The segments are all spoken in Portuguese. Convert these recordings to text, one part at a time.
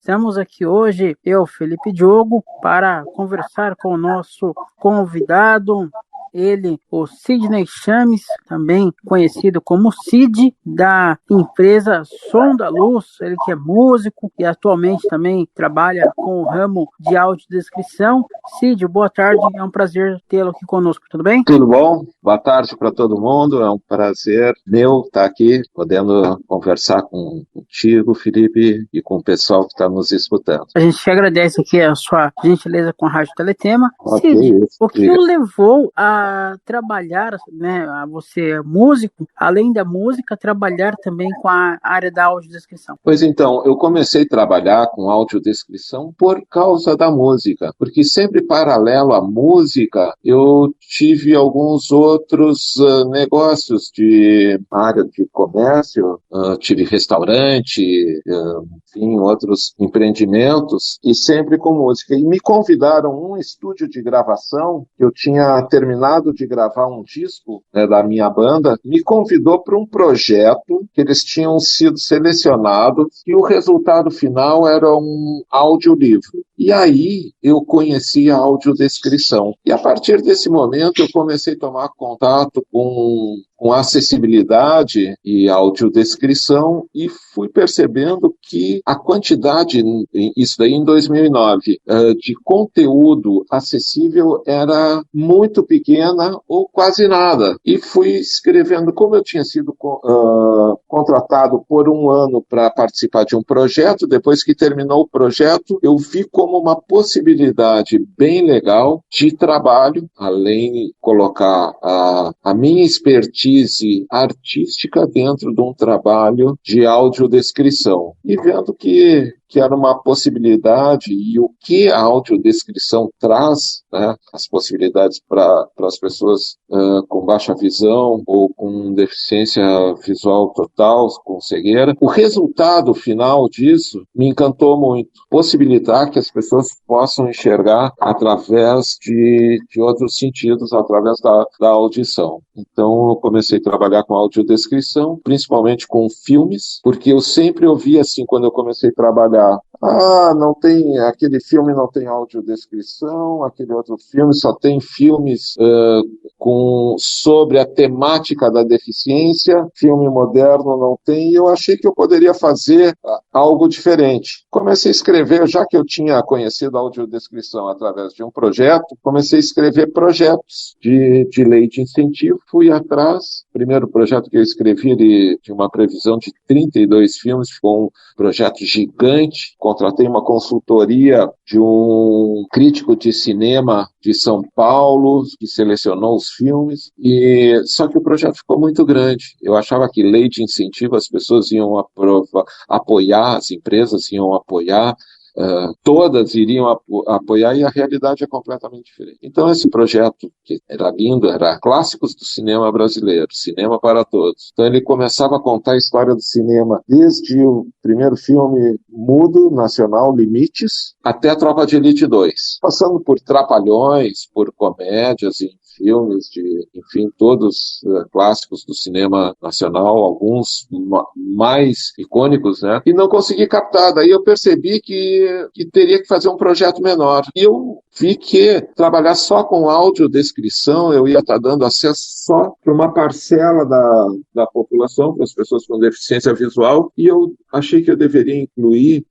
Estamos aqui hoje, eu, Felipe Diogo, para conversar com o nosso convidado, ele, o Sidney Chames, também conhecido como Cid, da empresa Som da Luz, ele que é músico e atualmente também trabalha com o ramo de audiodescrição. Cid, boa tarde, é um prazer tê-lo aqui conosco, tudo bem? Tudo bom? Boa tarde para todo mundo, é um prazer meu estar aqui, podendo conversar contigo, Felipe, e com o pessoal que está nos escutando. A gente te agradece aqui a sua gentileza com a Rádio Teletema. Ok, Cid, isso. o que o levou a trabalhar, né, a você é músico, além da música, trabalhar também com a área da audiodescrição? Pois então, eu comecei a trabalhar com audiodescrição por causa da música, porque sempre paralelo à música, eu tive alguns outros negócios de área de comércio, tive restaurante, enfim, outros empreendimentos, e sempre com música. E me convidaram um estúdio de gravação, que eu tinha terminado de gravar um disco, né, da minha banda, me convidou para um projeto que eles tinham sido selecionados, e o resultado final era um audiolivro. E aí eu conheci a audiodescrição. E a partir desse momento eu comecei a tomar contato com acessibilidade e audiodescrição e fui percebendo que a quantidade, isso daí em 2009, de conteúdo acessível era muito pequena ou quase nada. E fui escrevendo, como eu tinha sido contratado por um ano para participar de um projeto, depois que terminou o projeto, eu vi como uma possibilidade bem legal de trabalho, além de colocar a minha expertise artística dentro de um trabalho de audiodescrição. E vendo que era uma possibilidade e o que a audiodescrição traz, né, as possibilidades para as pessoas com baixa visão ou com deficiência visual total, com cegueira, o resultado final disso me encantou muito. Possibilitar que as pessoas possam enxergar através de outros sentidos, através da audição. Então, eu comecei a trabalhar com audiodescrição, principalmente com filmes, porque eu sempre ouvi assim, quando eu comecei a trabalhar, não tem, aquele filme não tem audiodescrição, aquele outro filme só tem filmes sobre a temática da deficiência, filme moderno não tem, e eu achei que eu poderia fazer algo diferente. Comecei a escrever, já que eu tinha conhecido a audiodescrição através de um projeto, comecei a escrever projetos de lei de incentivo, fui atrás. O primeiro projeto que eu escrevi, ele tinha uma previsão de 32 filmes, ficou um projeto gigante. Contratei uma consultoria de um crítico de cinema de São Paulo, que selecionou os filmes, só que o projeto ficou muito grande. Eu achava que lei de incentivo as pessoas iam apoiar, as empresas iam apoiar, todas iriam apoiar, e a realidade é completamente diferente. Então esse projeto, que era lindo, era clássicos do cinema brasileiro, cinema para todos. Então ele começava a contar a história do cinema desde o primeiro filme mudo, nacional, Limites, até a Tropa de Elite 2, passando por Trapalhões, por comédias e filmes enfim, todos clássicos do cinema nacional, alguns mais icônicos, né? E não consegui captar. Daí eu percebi que teria que fazer um projeto menor. E eu vi que trabalhar só com audiodescrição, eu ia estar dando acesso só para uma parcela da população, para as pessoas com deficiência visual, e eu achei que eu deveria incluir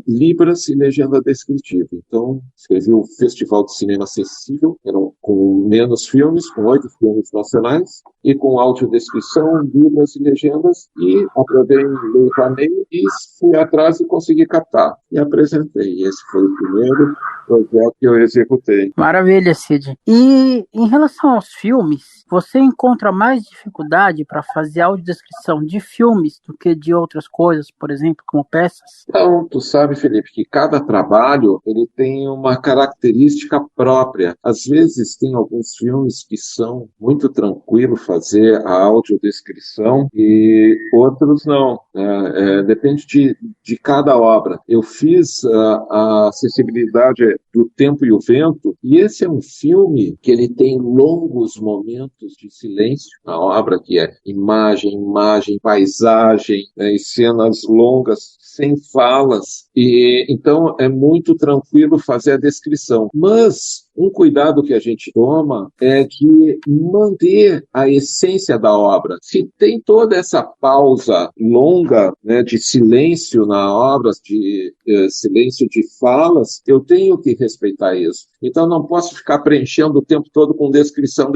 Libras e legenda descritiva. Então, escrevi o Festival de Cinema Acessível, com menos filmes, com 8 filmes nacionais, e com audiodescrição, libras e legendas, e aprovei Lei Rouanet e fui atrás e consegui captar. E apresentei. Esse foi o primeiro projeto que eu executei. Maravilha, Cid. E em relação aos filmes, você encontra mais dificuldade para fazer audiodescrição de filmes do que de outras coisas, por exemplo, como peças? Então, tu sabe, Felipe, que cada trabalho ele tem uma característica própria. Às vezes tem alguns filmes que são muito tranquilo fazer a audiodescrição e outros não. Depende de cada obra. Eu fiz a acessibilidade do Tempo e o Vento, e esse é um filme que ele tem longos momentos de silêncio na obra, que é imagem, paisagem, né, e cenas longas sem falas, E então é muito tranquilo fazer a descrição. Mas um cuidado que a gente toma é de manter a essência da obra. Se tem toda essa pausa longa, né, de silêncio na obra, de silêncio de falas, eu tenho que respeitar isso. Então não posso ficar preenchendo o tempo todo com descrição,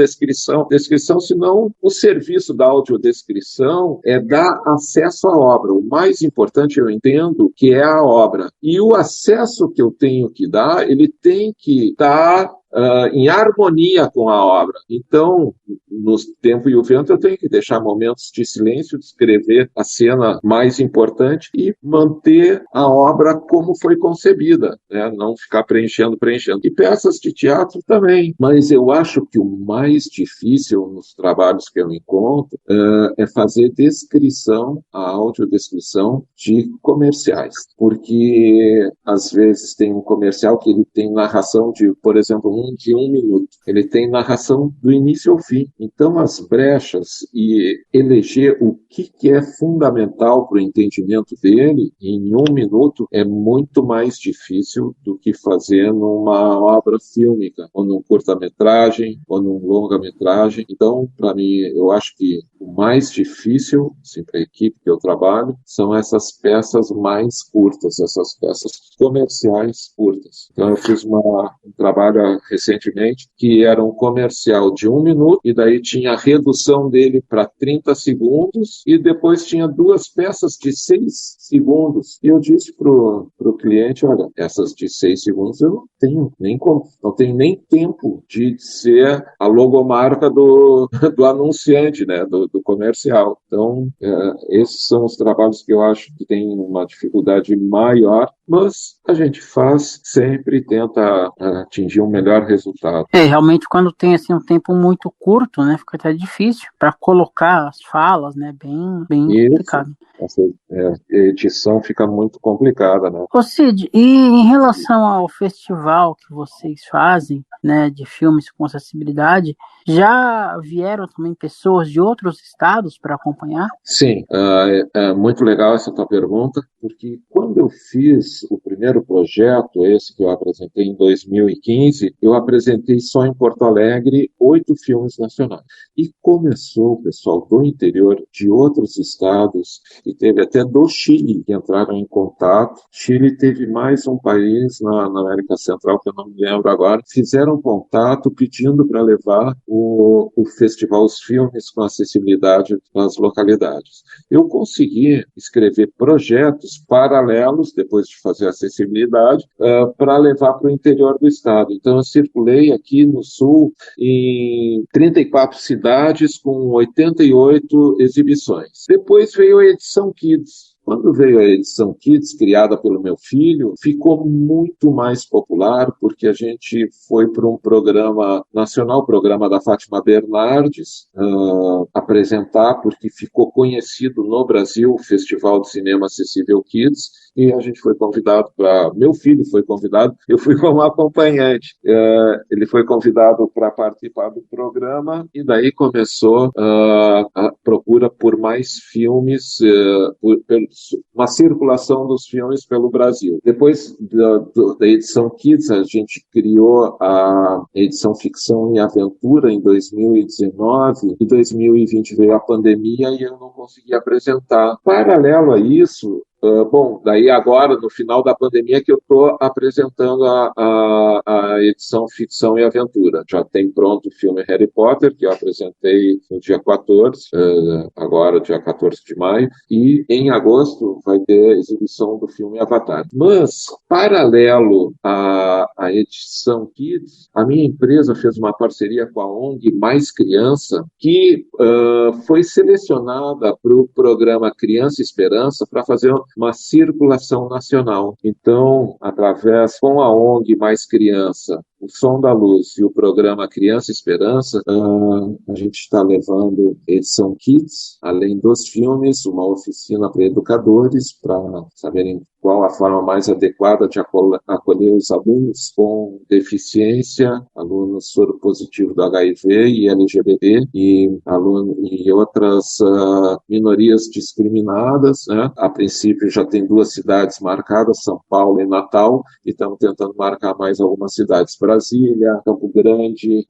senão o serviço da audiodescrição é dar acesso à obra. O mais importante, eu entendo, que é a obra. E o acesso que eu tenho que dar, ele tem que estar em harmonia com a obra. Então, no Tempo e o Vento, eu tenho que deixar momentos de silêncio, descrever a cena mais importante e manter a obra como foi concebida, né? Não ficar preenchendo. E peças de teatro também. Mas eu acho que o mais difícil nos trabalhos que eu encontro é fazer descrição, a audiodescrição de comerciais. Porque, às vezes, tem um comercial que ele tem narração de, por exemplo, de 1 minuto. Ele tem narração do início ao fim. Então, as brechas e eleger o que é fundamental para o entendimento dele em 1 minuto é muito mais difícil do que fazer numa obra fílmica, ou num curta-metragem, ou num longa-metragem. Então, para mim, eu acho que o mais difícil, assim, para a equipe que eu trabalho, são essas peças mais curtas, essas peças comerciais curtas. Então, eu fiz um trabalho recentemente que era um comercial de 1 minuto e daí tinha a redução dele para 30 segundos e depois tinha 2 peças de 6 segundos. E eu disse pro cliente, olha, essas de 6 segundos eu não tenho nem tempo de ser a logomarca do anunciante, né, do comercial. Então, esses são os trabalhos que eu acho que tem uma dificuldade maior, mas a gente faz, sempre tenta atingir um melhor resultado. Realmente quando tem assim um tempo muito curto, né, fica até difícil para colocar as falas, né, bem complicado. Essa edição fica muito complicada, né? Ô Cid, e em relação ao festival que vocês fazem, né, de filmes com acessibilidade, já vieram também pessoas de outros estados para acompanhar? Sim, é muito legal essa tua pergunta, porque quando eu fiz o primeiro projeto, esse que eu apresentei em 2015, eu apresentei só em Porto Alegre 8 filmes nacionais. E começou o pessoal do interior, de outros estados, e teve até do Chile que entraram em contato. Chile teve mais um país na América Central, que eu não me lembro agora, fizeram contato pedindo para levar o festival, os filmes com acessibilidade nas localidades. Eu consegui escrever projetos paralelos, depois de fazer acessibilidade, para levar para o interior do estado. Então, eu circulei aqui no sul em 34 cidades com 88 exibições. Depois veio a edição Kids. Quando veio a edição Kids, criada pelo meu filho, ficou muito mais popular, porque a gente foi para um programa nacional, programa da Fátima Bernardes, apresentar, porque ficou conhecido no Brasil o Festival de Cinema Acessível Kids, e a gente foi convidado meu filho foi convidado, eu fui como acompanhante. Ele foi convidado para participar do programa, e daí começou a procura por mais filmes, uma circulação dos filmes pelo Brasil. Depois da edição Kids, a gente criou a edição Ficção e Aventura em 2019, e 2020 veio a pandemia e eu não consegui apresentar. Paralelo a isso, daí agora, no final da pandemia, que eu estou apresentando a edição Ficção e Aventura. Já tem pronto o filme Harry Potter, que eu apresentei no dia 14, agora, dia 14 de maio, e em agosto vai ter a exibição do filme Avatar. Mas, paralelo à edição Kids, a minha empresa fez uma parceria com a ONG Mais Criança, que foi selecionada para o programa Criança Esperança para fazer uma circulação nacional. Então, com a ONG Mais Criança o Som da Luz e o programa Criança Esperança, a gente está levando edição Kids, além dos filmes, uma oficina para educadores, para saberem qual a forma mais adequada de acolher os alunos com deficiência, alunos soropositivos do HIV e LGBT e outras minorias discriminadas, né? A princípio já tem 2 cidades marcadas, São Paulo e Natal, e estamos tentando marcar mais algumas cidades, Brasília, Campo Grande,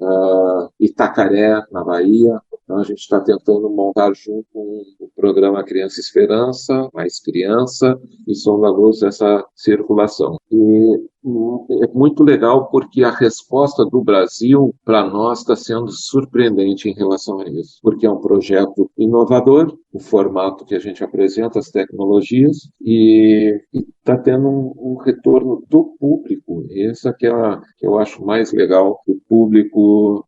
Itacaré, na Bahia. Então, a gente está tentando montar junto com o programa Criança Esperança, Mais Criança e Som da Luz essa circulação. E é muito legal porque a resposta do Brasil, para nós, está sendo surpreendente em relação a isso. Porque é um projeto inovador, o formato que a gente apresenta, as tecnologias, e está tendo um retorno do público. Essa que eu acho mais legal, o público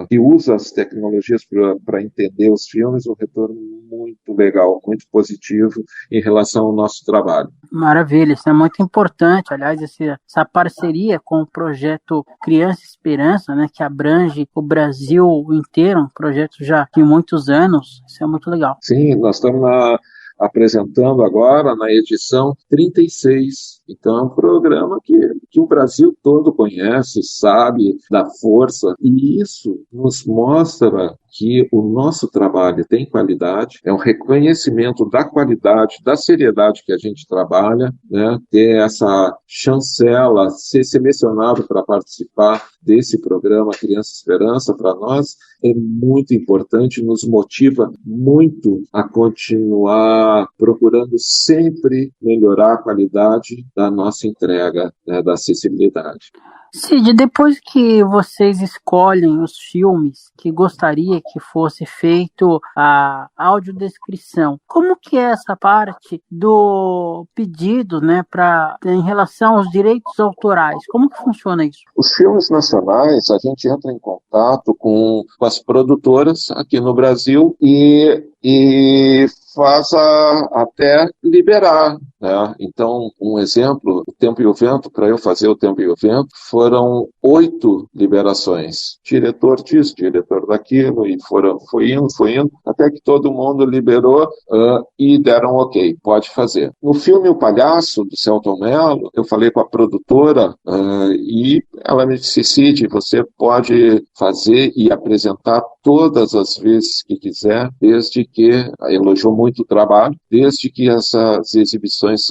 que usa as tecnologias para entender os filmes, um retorno muito legal, muito positivo em relação ao nosso trabalho. Maravilha, isso é muito importante. Aliás, essa parceria com o projeto Criança Esperança, né, que abrange o Brasil inteiro, um projeto já de muitos anos, isso é muito legal. Sim, nós estamos apresentando agora na edição 36. Então é um programa que o Brasil todo conhece, sabe da força, e isso nos mostra que o nosso trabalho tem qualidade, é um reconhecimento da qualidade, da seriedade que a gente trabalha, né? Ter essa chancela, ser selecionado para participar desse programa Criança Esperança, para nós é muito importante, nos motiva muito a continuar procurando sempre melhorar a qualidade da nossa entrega, né, da acessibilidade. Cid, depois que vocês escolhem os filmes que gostaria que fosse feito a audiodescrição, como que é essa parte do pedido, né, em relação aos direitos autorais? Como que funciona isso? Os filmes nacionais, a gente entra em contato com as produtoras aqui no Brasil e faz até liberar, né? Então, um exemplo, O Tempo e o Vento, para eu fazer O Tempo e o Vento, foram 8 liberações. Diretor disso, diretor daquilo, e foi indo, até que todo mundo liberou e deram ok, pode fazer. No filme O Palhaço, do Selton Mello, eu falei com a produtora e ela me disse, Cid, você pode fazer e apresentar todas as vezes que quiser, desde que, elogiou muito o trabalho, desde que essas exibições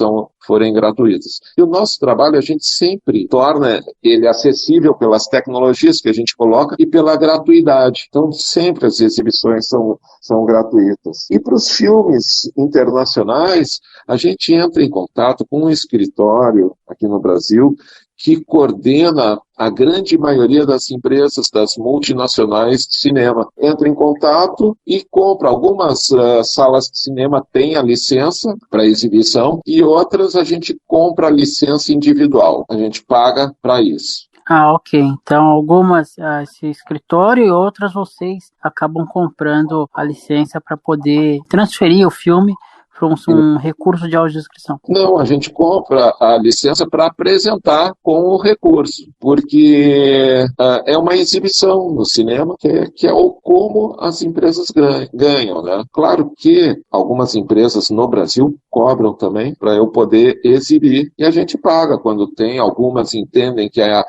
forem gratuitas. E o nosso trabalho, a gente sempre torna ele acessível pelas tecnologias que a gente coloca e pela gratuidade. Então, sempre as exibições são gratuitas. E para os filmes internacionais, a gente entra em contato com um escritório aqui no Brasil que coordena a grande maioria das empresas, das multinacionais de cinema. Entra em contato e compra. Algumas salas de cinema têm a licença para exibição e outras a gente compra a licença individual. A gente paga para isso. Ah, ok. Então, algumas esse escritório e outras vocês acabam comprando a licença para poder transferir o filme para um recurso de audiodescrição. Não, a gente compra a licença para apresentar com o recurso, porque é uma exibição no cinema que é como as empresas ganham, né? Claro que algumas empresas no Brasil cobram também para eu poder exibir e a gente paga quando tem. Algumas entendem que a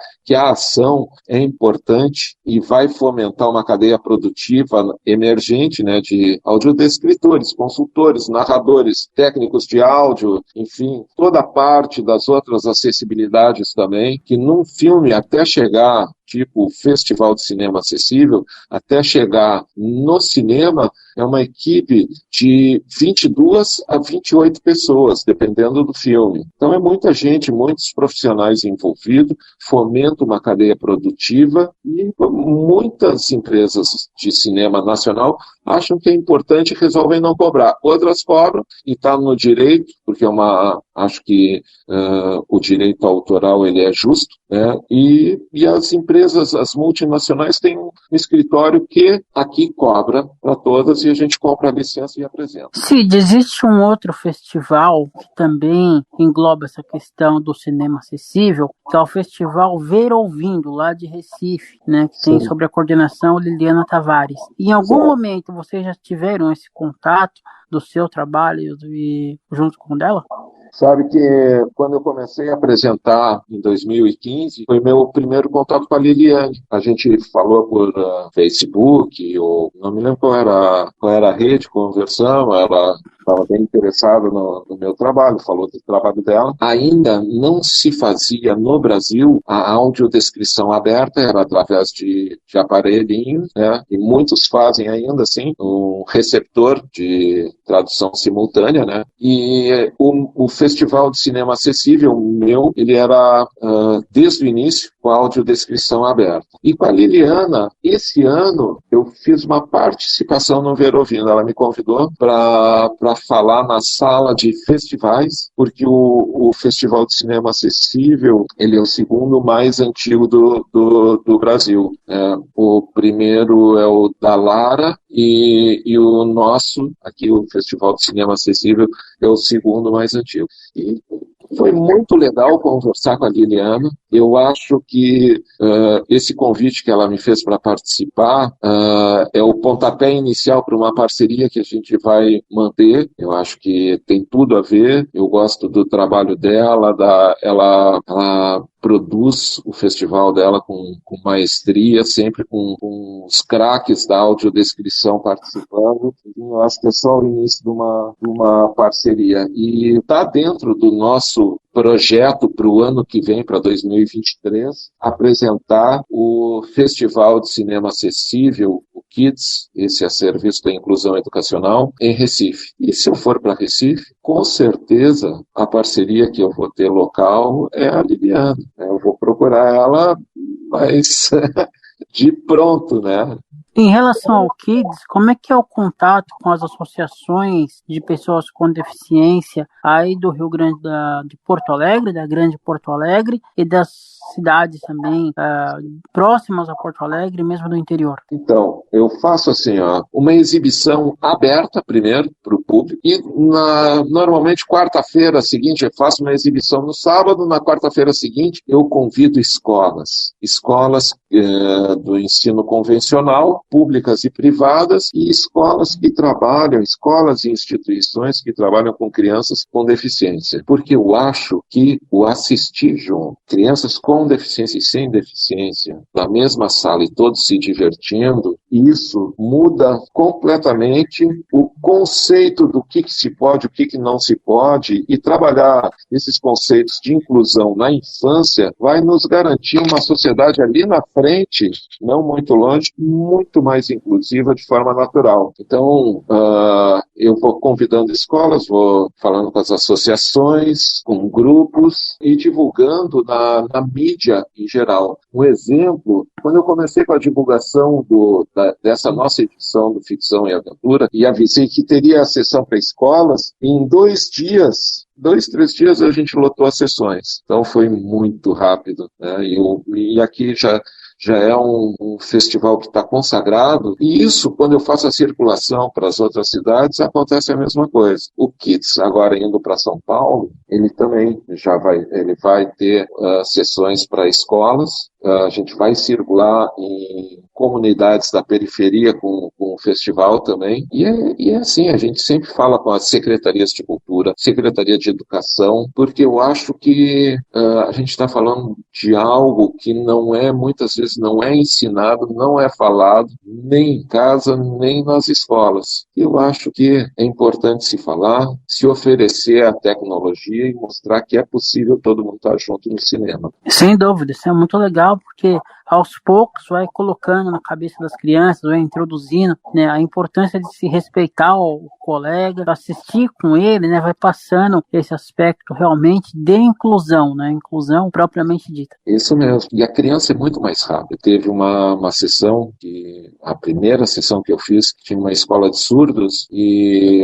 ação é importante e vai fomentar uma cadeia produtiva emergente, né, de audiodescritores, consultores, narradores, técnicos de áudio, enfim, toda a parte das outras acessibilidades também, que num filme até chegar, tipo o Festival de Cinema Acessível, até chegar no cinema, é uma equipe de 22 a 28 pessoas, dependendo do filme. Então é muita gente, muitos profissionais envolvidos, fomenta uma cadeia produtiva e muitas empresas de cinema nacional acham que é importante e resolvem não cobrar. Outras cobram e está no direito, porque é uma acho que o direito autoral ele é justo, né? E as empresas, as multinacionais têm um escritório que aqui cobra para todas e a gente compra a licença e apresenta. Cid, existe um outro festival que também engloba essa questão do cinema acessível, que é o Festival Ver Ouvindo, lá de Recife, né, que tem sobre a coordenação Liliana Tavares. Em algum momento vocês já tiveram esse contato do seu trabalho e junto com o dela? Sabe que quando eu comecei a apresentar em 2015, foi meu primeiro contato com a Liliane. A gente falou por Facebook, ou não me lembro qual era a rede, conversamos, ela estava bem interessada no meu trabalho, falou do trabalho dela. Ainda não se fazia no Brasil a audiodescrição aberta, era através de aparelhinho, né? E muitos fazem ainda assim, um receptor de tradução simultânea, né? E o Festival de Cinema Acessível, meu, ele era desde o início com a audiodescrição aberta. E com a Liliana, esse ano, eu fiz uma participação no Ver Ouvindo. Ela me convidou para falar na sala de festivais, porque o Festival de Cinema Acessível, ele é o segundo mais antigo do Brasil. O primeiro é o da Lara e o nosso, aqui o Festival de Cinema Acessível, é o segundo mais antigo. E foi muito legal conversar com a Liliana. Eu acho que esse convite que ela me fez para participar é o pontapé inicial para uma parceria que a gente vai manter. Eu acho que tem tudo a ver. Eu gosto do trabalho dela, ela produz o festival dela com maestria, sempre com os craques da audiodescrição participando. Eu acho que é só o início de uma parceria. E está dentro do nosso projeto para o ano que vem, para 2023, apresentar o Festival de Cinema Acessível, o Kids, esse é Serviço da Inclusão Educacional, em Recife. E se eu for para Recife, com certeza a parceria que eu vou ter local é a Liliana. Eu vou procurar ela, mas de pronto, né? Em relação ao Kids, como é que é o contato com as associações de pessoas com deficiência aí do Rio Grande de Porto Alegre, da Grande Porto Alegre e das cidades também próximas a Porto Alegre, mesmo do interior? Então, eu faço assim, uma exibição aberta primeiro para o público e normalmente quarta-feira seguinte eu faço uma exibição no sábado, na quarta-feira seguinte eu convido escolas do ensino convencional, públicas e privadas, e escolas e instituições que trabalham com crianças com deficiência. Porque eu acho que o assistir junto, crianças com deficiência e sem deficiência, na mesma sala e todos se divertindo, isso muda completamente o conceito do que se pode, o que não se pode, e trabalhar esses conceitos de inclusão na infância vai nos garantir uma sociedade ali na frente, não muito longe, muito mais inclusiva de forma natural. Então, eu vou convidando escolas, vou falando com as associações, com grupos e divulgando na mídia em geral. Um exemplo, quando eu comecei com a divulgação dessa nossa edição do Ficção e Aventura e avisei que teria a sessão para escolas, em 2, 3 dias a gente lotou as sessões. Então foi muito rápido, né? E aqui já é um festival que está consagrado, e isso, quando eu faço a circulação para as outras cidades, acontece a mesma coisa. O Kids, agora indo para São Paulo, ele também vai ter sessões para escolas. A gente vai circular em comunidades da periferia com o festival também. E é assim, a gente sempre fala com as secretarias de cultura, secretaria de educação, porque eu acho que a gente está falando de algo que muitas vezes não é ensinado, não é falado, nem em casa, nem nas escolas. Eu acho que é importante se falar, se oferecer a tecnologia e mostrar que é possível todo mundo estar junto no cinema. Sem dúvida, isso é muito legal, porque aos poucos vai colocando na cabeça das crianças, vai introduzindo né, a importância de se respeitar o colega, assistir com ele, né, vai passando esse aspecto realmente de inclusão, né, inclusão propriamente dita. Isso mesmo. E a criança é muito mais rápida. Teve uma sessão, que a primeira sessão que eu fiz, tinha uma escola de surdos e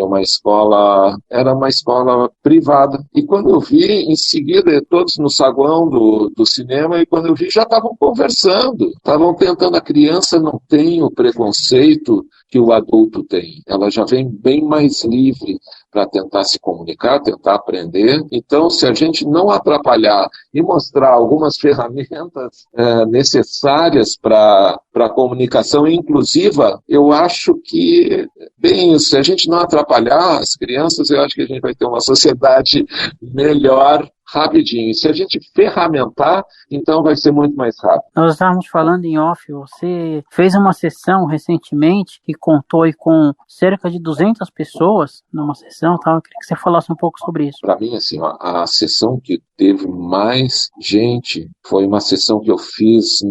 era uma escola privada. E quando eu vi, em seguida, todos no saguão do cinema, e quando eu vi, já estavam conversando. Estavam tentando. A criança não tem o preconceito que o adulto tem. Ela já vem bem mais livre para tentar se comunicar, tentar aprender. Então, se a gente não atrapalhar e mostrar algumas ferramentas necessárias para a comunicação inclusiva, eu acho que, bem, se a gente não atrapalhar as crianças, eu acho que a gente vai ter uma sociedade melhor rapidinho. Se a gente ferramentar, então vai ser muito mais rápido. Nós estávamos falando em off, você fez uma sessão recentemente que contou aí com cerca de 200 pessoas numa sessão, tá? Eu queria que você falasse um pouco sobre isso. Para mim, assim, a sessão que teve mais gente foi uma sessão que eu fiz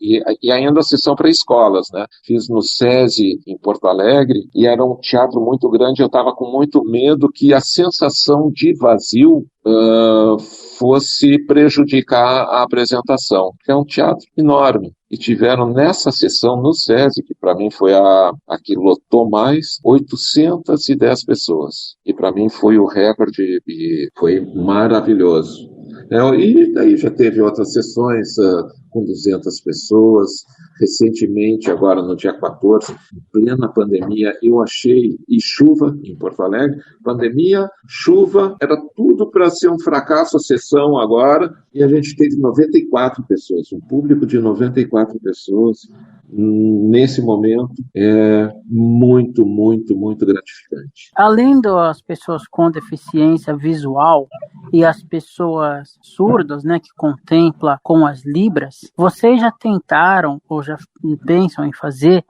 e ainda a sessão para escolas, né? Fiz no SESI em Porto Alegre e era um teatro muito grande. Eu estava com muito medo que a sensação de vazio fosse prejudicar a apresentação, que é um teatro enorme. E tiveram nessa sessão no SESI, que para mim foi a que lotou mais, 810 pessoas. E para mim foi o recorde e foi maravilhoso. E daí já teve outras sessões com 200 pessoas. Recentemente, agora no dia 14, em plena pandemia, eu achei, e chuva em Porto Alegre, pandemia, chuva, era tudo para ser um fracasso a sessão agora, e a gente teve 94 pessoas, um público de 94 pessoas. Nesse momento é muito, muito, muito gratificante. Além das pessoas com deficiência visual e as pessoas surdas, né, que contemplam com as libras, vocês já tentaram ou já pensam em fazer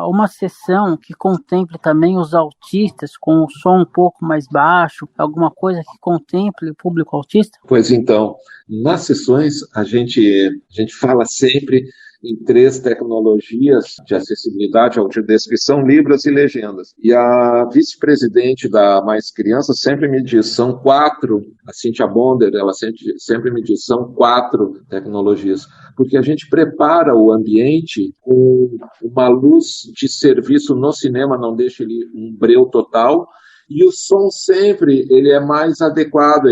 uma sessão que contemple também os autistas com o som um pouco mais baixo, alguma coisa que contemple o público autista? Pois então, nas sessões a gente fala sempre em 3 tecnologias de acessibilidade, audiodescrição, libras e legendas. E a vice-presidente da Mais Crianças sempre me diz, são 4, a Cíntia Bonder, ela sempre me diz, são 4 tecnologias, porque a gente prepara o ambiente com uma luz de serviço no cinema, não deixa ele um breu total, e o som sempre ele é mais adequado,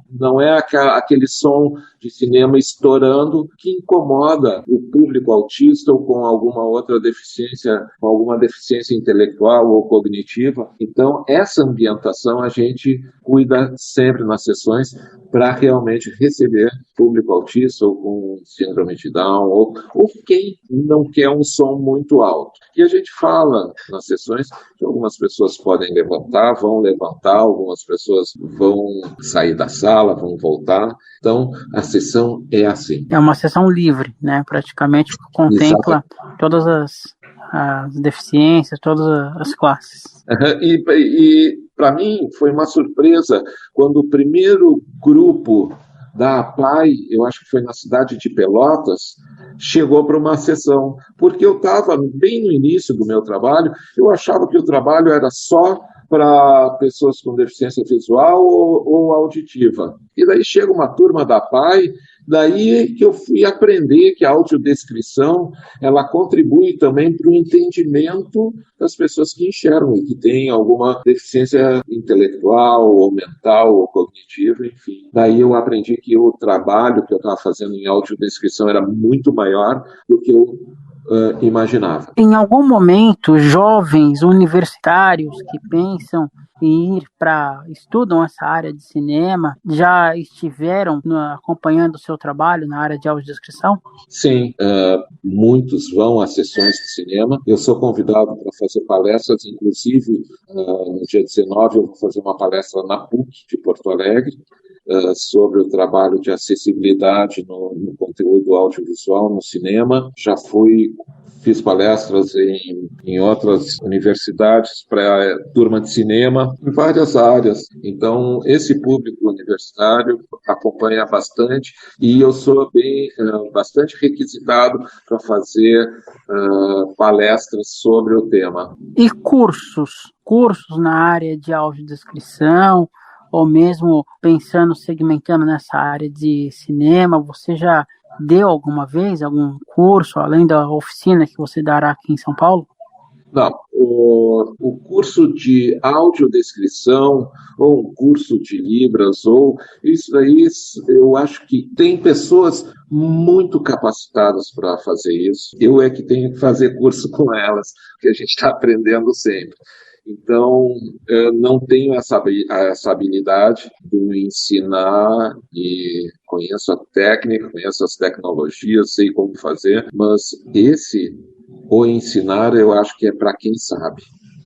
não é aquele som de cinema estourando que incomoda o público autista ou com alguma outra deficiência, com alguma deficiência intelectual ou cognitiva. Então, essa ambientação a gente cuida sempre nas sessões para realmente receber público autista ou com síndrome de Down ou quem não quer um som muito alto. E a gente fala nas sessões que algumas pessoas podem levantar, vão levantar, algumas pessoas vão sair da sala, vão voltar. Então, a sessão é assim. É uma sessão livre, né? Praticamente contempla todas as deficiências, todas as classes. E para mim foi uma surpresa quando o primeiro grupo da APAI, eu acho que foi na cidade de Pelotas, chegou para uma sessão, porque eu estava bem no início do meu trabalho, eu achava que o trabalho era só para pessoas com deficiência visual ou auditiva. E daí chega uma turma da APAI, daí que eu fui aprender que a audiodescrição ela contribui também para o entendimento das pessoas que enxergam e que têm alguma deficiência intelectual ou mental ou cognitiva, enfim. Daí eu aprendi que o trabalho que eu estava fazendo em audiodescrição era muito maior do que eu imaginava. Em algum momento, jovens universitários que pensam em ir estudam essa área de cinema, já estiveram acompanhando o seu trabalho na área de audiodescrição? Sim, muitos vão às sessões de cinema. Eu sou convidado para fazer palestras, inclusive no dia 19 eu vou fazer uma palestra na PUC de Porto Alegre, sobre o trabalho de acessibilidade no conteúdo audiovisual no cinema. Fiz palestras em outras universidades para turma de cinema, em várias áreas. Então, esse público universitário acompanha bastante e eu sou bastante requisitado para fazer palestras sobre o tema. E cursos? Cursos na área de audiodescrição, ou mesmo pensando, segmentando nessa área de cinema, você já deu alguma vez algum curso, além da oficina que você dará aqui em São Paulo? Não, o curso de audiodescrição ou um curso de Libras, ou isso aí, eu acho que tem pessoas muito capacitadas para fazer isso. Eu é que tenho que fazer curso com elas, porque a gente está aprendendo sempre. Então, eu não tenho essa habilidade de me ensinar e conheço a técnica, conheço as tecnologias, sei como fazer, mas o ensinar, eu acho que é para quem sabe.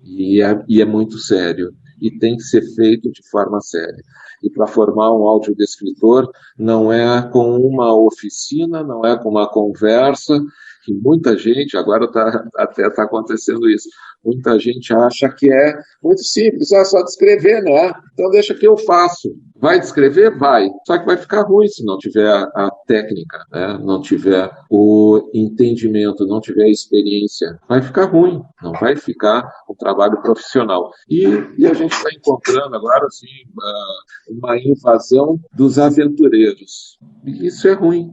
E é muito sério. E tem que ser feito de forma séria. E para formar um audiodescritor, não é com uma oficina, não é com uma conversa, que muita gente, agora até está acontecendo isso, muita gente acha que é muito simples, é só descrever, né? Então deixa que eu faço. Vai descrever? Vai. Só que vai ficar ruim se não tiver a técnica, né? Não tiver o entendimento, não tiver a experiência. Vai ficar ruim, não vai ficar um trabalho profissional. E a gente está encontrando agora assim, uma invasão dos aventureiros. E isso é ruim.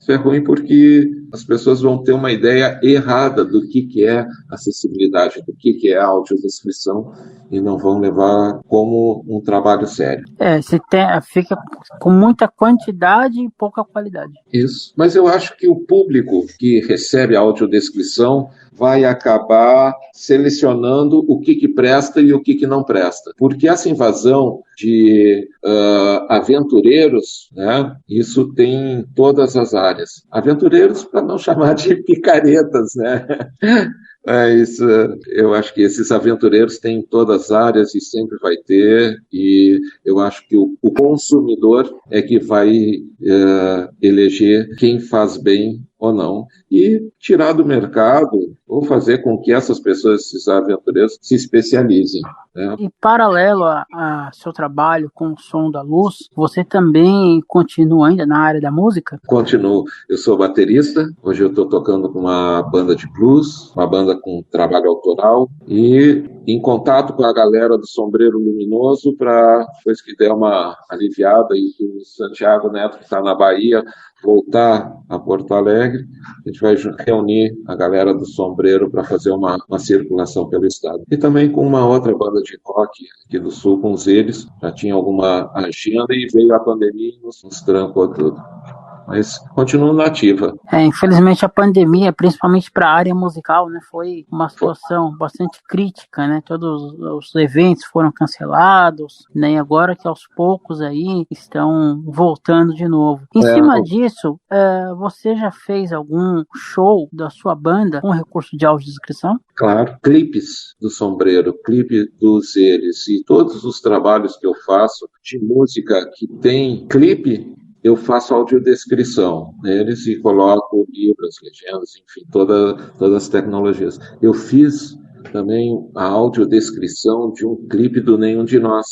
Isso é ruim porque as pessoas vão ter uma ideia errada do que é acessibilidade, do que é audiodescrição, e não vão levar como um trabalho sério. Fica com muita quantidade e pouca qualidade. Isso. Mas eu acho que o público que recebe a audiodescrição vai acabar selecionando o que presta e o que não presta. Porque essa invasão de aventureiros, né, isso tem em todas as áreas. Aventureiros, para não chamar de picaretas, né? Eu acho que esses aventureiros têm em todas as áreas e sempre vai ter, e eu acho que o consumidor é que vai eleger quem faz bem ou não, e tirar do mercado, ou fazer com que essas pessoas, esses aventureiros, se especializem. Né? E paralelo a seu trabalho com o som da luz, você também continua ainda na área da música? Continuo. Eu sou baterista, hoje eu estou tocando com uma banda de blues, uma banda com trabalho autoral, e em contato com a galera do Sombreiro Luminoso, para depois que der uma aliviada e que o Santiago Neto, que está na Bahia, voltar a Porto Alegre, a gente vai reunir a galera do Sombreiro para fazer uma circulação pelo estado. E também com uma outra banda de rock aqui do Sul, com os Eles, já tinha alguma agenda e veio a pandemia e nos trancou tudo. Mas continuo na ativa. Infelizmente a pandemia, principalmente para a área musical, né, foi uma situação bastante crítica, né? Todos os eventos foram cancelados, né? E agora que aos poucos aí estão voltando de novo. Em cima disso, você já fez algum show da sua banda com recurso de audiodescrição? Claro, clipes do Sombreiro, clipe dos Eles e todos os trabalhos que eu faço de música que tem clipe, eu faço audiodescrição neles e coloco libras, legendas, enfim, todas as tecnologias. Eu fiz também a audiodescrição de um clipe do Nenhum de Nós,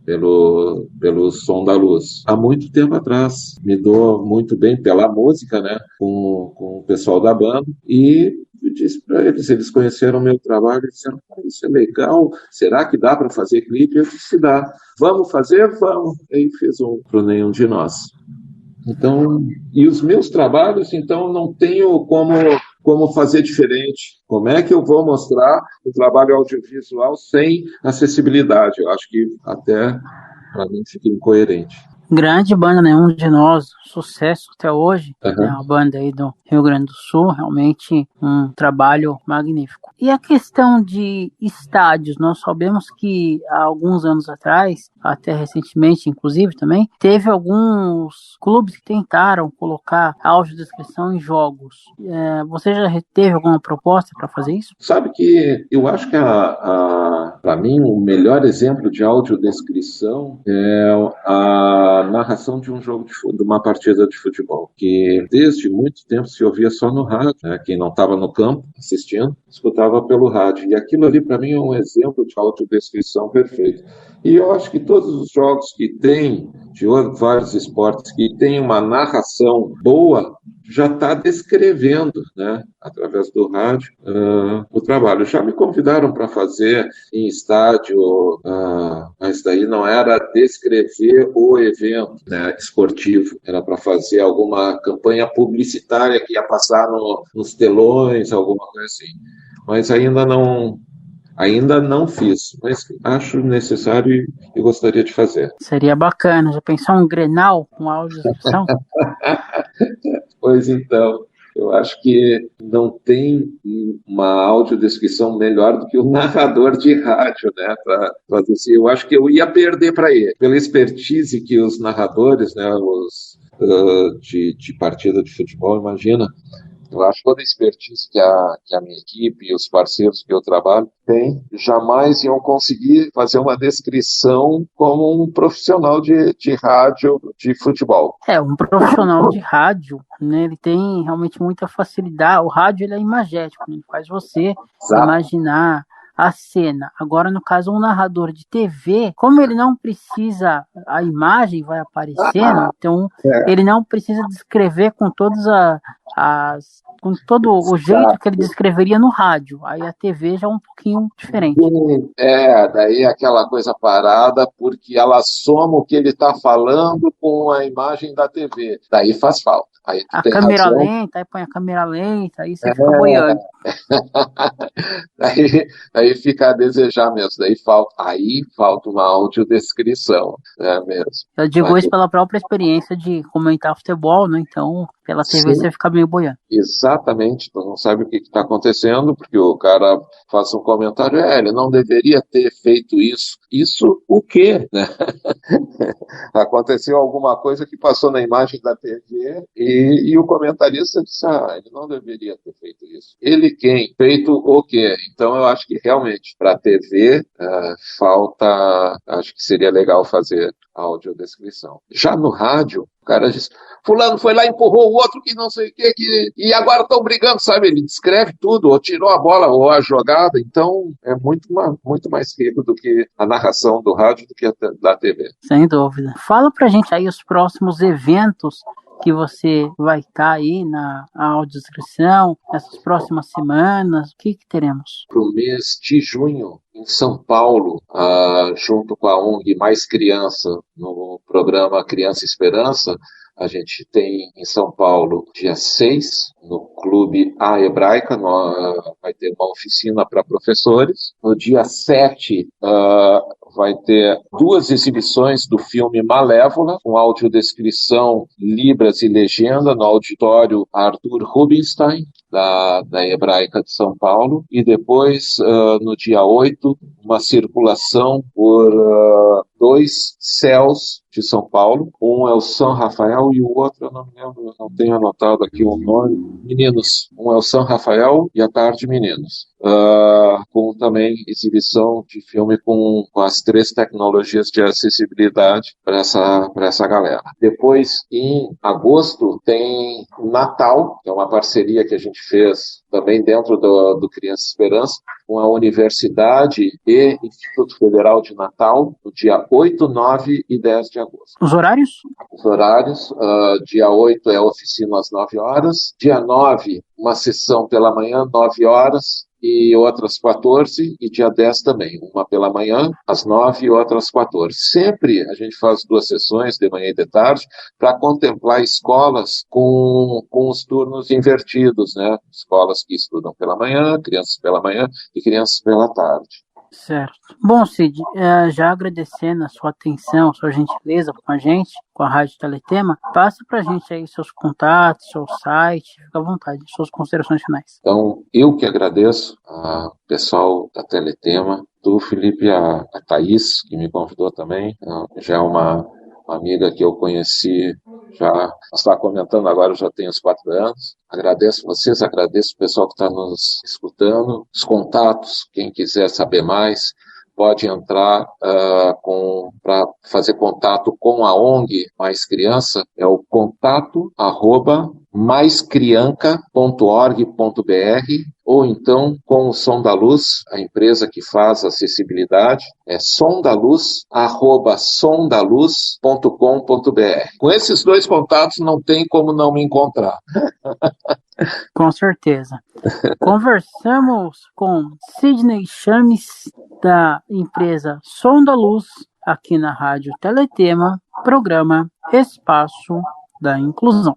pelo Som da Luz. Há muito tempo atrás, me dou muito bem pela música, né, com o pessoal da banda, e eu disse para eles conheceram o meu trabalho e disseram, isso é legal, será que dá para fazer clipe? Eu disse, dá. Vamos fazer? Vamos. Aí fez um para Nenhum de Nós. Então, e os meus trabalhos, então, não tenho como fazer diferente. Como é que eu vou mostrar o trabalho audiovisual sem acessibilidade? Eu acho que até para mim fica incoerente. Grande banda, Nenhum de Nós, sucesso até hoje, né? Uhum. A banda aí do Rio Grande do Sul, realmente um trabalho magnífico. E a questão de estádios, nós sabemos que há alguns anos atrás, até recentemente, inclusive também, teve alguns clubes que tentaram colocar audiodescrição em jogos. Você já teve alguma proposta para fazer isso? Sabe que eu acho que para mim o melhor exemplo de audiodescrição é a narração de um jogo de uma partida de futebol, que desde muito tempo se ouvia só no rádio, né? Quem não estava no campo assistindo, escutava pelo rádio. E aquilo ali para mim é um exemplo de audiodescrição perfeito. E eu acho que todos os jogos que tem, de vários esportes, que tem uma narração boa, já está descrevendo, né, através do rádio, o trabalho. Já me convidaram para fazer em estádio, mas daí não era descrever o evento, né, esportivo, era para fazer alguma campanha publicitária que ia passar nos telões, alguma coisa assim. Mas ainda não fiz, mas acho necessário e gostaria de fazer. Seria bacana. Já pensou um Grenal com audiodescrição? Pois então, eu acho que não tem uma audiodescrição melhor do que o narrador de rádio, né? Para fazer assim. Eu acho que eu ia perder para ele, pela expertise que os narradores, né, de partida de futebol, imagina. Eu acho toda a expertise que a minha equipe e os parceiros que eu trabalho têm, jamais iam conseguir fazer uma descrição como um profissional de rádio de futebol. Um profissional de rádio, né, ele tem realmente muita facilidade. O rádio ele é imagético, né, ele faz você Exato. imaginar a cena. Agora, no caso, um narrador de TV, como ele não precisa, a imagem vai aparecendo, então ele não precisa descrever com todas com todo o jeito que ele descreveria no rádio. Aí a TV já é um pouquinho diferente. Daí aquela coisa parada, porque ela soma o que ele está falando com a imagem da TV. Daí faz falta. Aí tu A tem câmera razão. lenta, aí põe a câmera lenta, aí você fica boiando. Daí fica a desejar mesmo. Aí falta uma audiodescrição, né, mesmo. Eu digo Mas, isso pela própria experiência de comentar futebol, né? Então, pela TV sim, você fica meio boiando. exatamente. Tu não sabe o que está acontecendo, porque o cara faz um comentário, ele não deveria ter feito isso. Isso o quê, né? Aconteceu alguma coisa que passou na imagem da TV e o comentarista disse, ele não deveria ter feito isso. Ele quem? Feito o quê? Então eu acho que realmente para a TV falta, acho que seria legal fazer audiodescrição. Já no rádio, o cara diz, fulano foi lá e empurrou o outro que não sei o que, e agora estão brigando, sabe? Ele descreve tudo, ou tirou a bola, ou a jogada, então é muito mais rico do que a narração do rádio do que a da TV. Sem dúvida. Fala pra gente aí os próximos eventos que você vai estar aí na audiodescrição, essas próximas semanas, o que teremos? Para o mês de junho, em São Paulo, junto com a ONG Mais Criança, no programa Criança Esperança, a gente tem em São Paulo, dia 6, no Clube A Hebraica, vai ter uma oficina para professores. No dia 7, vai ter 2 exibições do filme Malévola, com audiodescrição, libras e legenda, no auditório Arthur Rubinstein, da Hebraica de São Paulo. E depois, no dia 8, uma circulação por 2 céus de São Paulo. Um é o São Rafael e o outro, eu não me lembro, não tenho anotado aqui o nome. Meninos. Um é o São Rafael e a Tarde Meninos. Com também exibição de filme com as 3 tecnologias de acessibilidade para essa galera. Depois, em agosto, tem Natal, que é uma parceria que a gente fez também dentro do Criança Esperança, com a Universidade e Instituto Federal de Natal, no dia 8, 9 e 10 de agosto. Os horários? Os horários, dia 8 é a oficina às 9 horas, dia 9, uma sessão pela manhã, 9 horas, e outras 14, e dia 10 também, uma pela manhã, às 9 e outras 14. Sempre a gente faz 2 sessões, de manhã e de tarde, para contemplar escolas com os turnos invertidos, né? Escolas que estudam pela manhã, crianças pela manhã e crianças pela tarde. Certo. Bom, Cid, já agradecendo a sua atenção, a sua gentileza com a gente, com a Rádio Teletema, passa pra gente aí seus contatos, seu site, fica à vontade, suas considerações finais. Então, eu que agradeço ao pessoal da Teletema, do Felipe, a Thaís, que me convidou também, já é uma amiga que eu conheci, já nós estávamos comentando agora, eu já tenho uns 4 anos. Agradeço vocês, agradeço o pessoal que está nos escutando, os contatos, quem quiser saber mais, pode entrar para fazer contato com a ONG Mais Criança, é o contato@maiscrianca.org.br, ou então com o Som da Luz, a empresa que faz acessibilidade, é sondaluz@sondaluz.com.br. Com esses 2 contatos não tem como não me encontrar. Com certeza. Conversamos com Sidney Chames, da empresa Som da Luz, aqui na Rádio Teletema, programa Espaço da Inclusão.